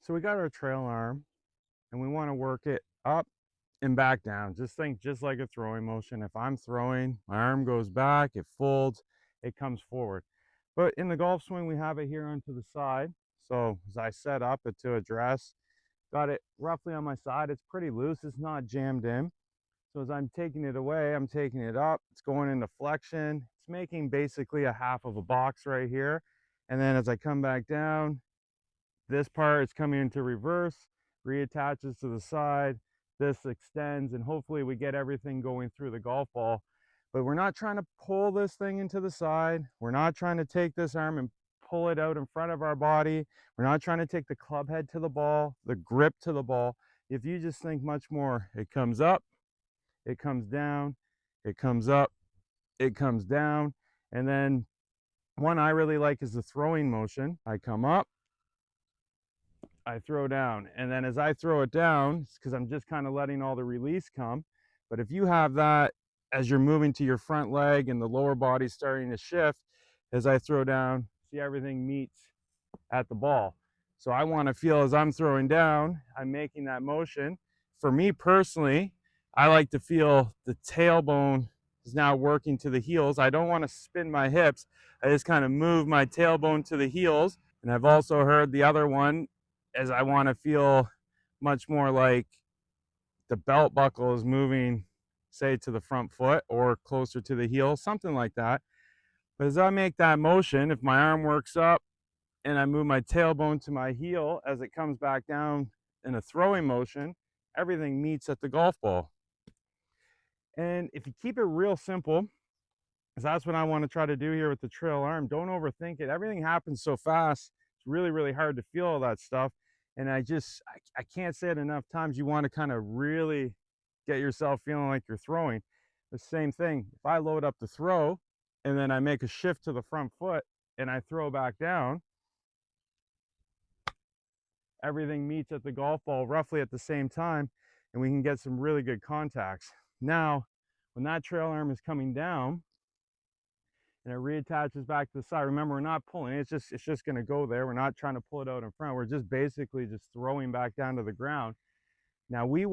So we got our trail arm and we want to work it up and back down. Just think just like a throwing motion. If I'm throwing, my arm goes back, it folds, it comes forward. But in the golf swing, we have it here onto the side. So as I set up it to address, got it roughly on my side. It's pretty loose, it's not jammed in. So as I'm taking it away, I'm taking it up, it's going into flexion. It's making basically a half of a box right here. And then as I come back down, this part is coming into reverse, reattaches to the side, this extends, and hopefully we get everything going through the golf ball. But we're not trying to pull this thing into the side. We're not trying to take this arm and pull it out in front of our body. We're not trying to take the club head to the ball, the grip to the ball. If you just think much more, it comes up, it comes down, it comes up, it comes down. And then one I really like is the throwing motion. I come up, I throw down, and then as I throw it down, because I'm just kind of letting all the release come. But if you have that as you're moving to your front leg and the lower body starting to shift, as I throw down, see everything meets at the ball. So I want to feel as I'm throwing down, I'm making that motion. For me personally, I like to feel the tailbone is now working to the heels. I don't want to spin my hips. I just kind of move my tailbone to the heels. And I've also heard the other one as I want to feel much more like the belt buckle is moving, say, to the front foot or closer to the heel, something like that. But as I make that motion, if my arm works up and I move my tailbone to my heel as it comes back down in a throwing motion, everything meets at the golf ball. And if you keep it real simple, because that's what I want to try to do here with the trail arm, don't overthink it. Everything happens so fast. It's really, really hard to feel all that stuff. And I can't say it enough times. You want to kind of really get yourself feeling like you're throwing. The same thing, if I load up the throw and then I make a shift to the front foot and I throw back down, everything meets at the golf ball roughly at the same time, and we can get some really good contacts. Now, when that trail arm is coming down and it reattaches back to the side, remember, we're not pulling, it's just going to go there. We're not trying to pull it out in front. We're just basically just throwing back down to the ground. Now we don't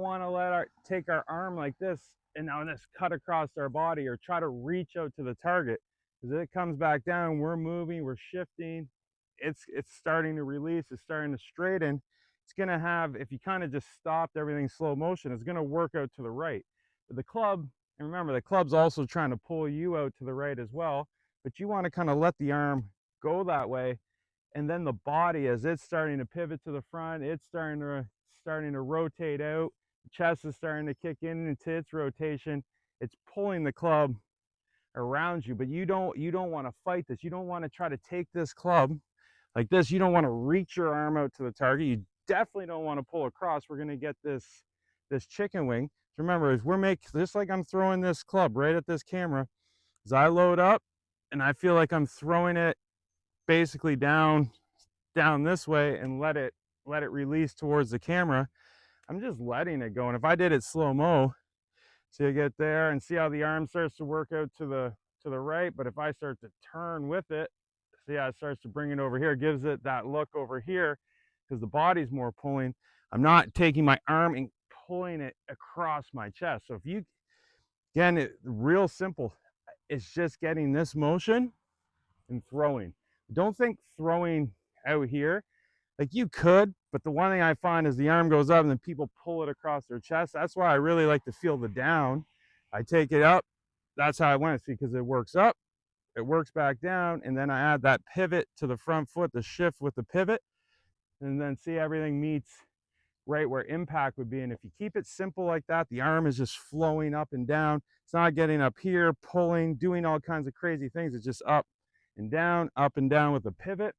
want to take our arm like this and now just cut across our body or try to reach out to the target, because it comes back down, we're moving, we're shifting, it's starting to release, it's starting to straighten. It's going to have, if you kind of just stopped everything slow motion, it's going to work out to the right. But the club, and remember, the club's also trying to pull you out to the right as well, but you want to kind of let the arm go that way. And then the body, as it's starting to pivot to the front, it's starting to rotate out. The chest is starting to kick in into its rotation. It's pulling the club around you, but you don't want to fight this. You don't want to try to take this club like this. You don't want to reach your arm out to the target. You definitely don't want to pull across. We're going to get this chicken wing. So remember, as we're making, just like I'm throwing this club right at this camera, as I load up and I feel like I'm throwing it basically down this way and let it release towards the camera, I'm just letting it go. And if I did it slow-mo, so you get there and see how the arm starts to work out to the right, but if I start to turn with it, see how it starts to bring it over here, gives it that look over here, because the body's more pulling. I'm not taking my arm and pulling it across my chest. So if you, again, real simple, it's just getting this motion and throwing. Don't think throwing out here. Like, you could, but the one thing I find is the arm goes up and then people pull it across their chest. That's why I really like to feel the down. I take it up. That's how I want it, see, because it works up, it works back down, and then I add that pivot to the front foot, the shift with the pivot, and then see everything meets right where impact would be. And if you keep it simple like that, the arm is just flowing up and down. It's not getting up here, pulling, doing all kinds of crazy things. It's just up and down with a pivot.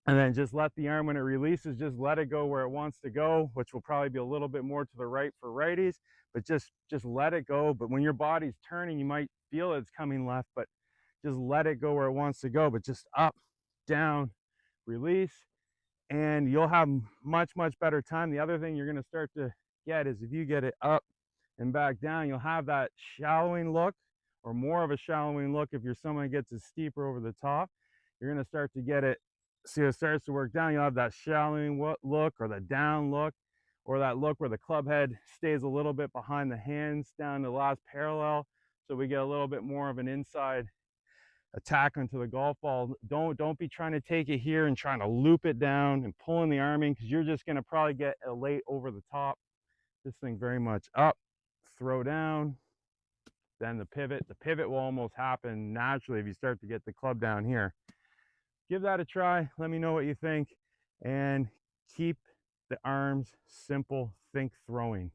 And then just let the arm, when it releases, just let it go where it wants to go, which will probably be a little bit more to the right for righties, but just let it go. But when your body's turning, you might feel it's coming left, but just let it go where it wants to go, but just up, down, release, and you'll have much better time. The other thing you're going to start to get is if you get it up and back down, you'll have that shallowing look, or more of a shallowing look if you're someone who gets it steeper over the top. You're going to start to get it See, it starts to work down. You'll have that shallowing look, or the down look, or that look where the club head stays a little bit behind the hands down to the last parallel. So we get a little bit more of an inside attack onto the golf ball. Don't be trying to take it here and trying to loop it down and pulling the arm in, because you're just going to probably get a late over the top. This thing very much up, throw down, then the pivot. The pivot will almost happen naturally if you start to get the club down here. Give that a try. Let me know what you think, and keep the arms simple. Think throwing.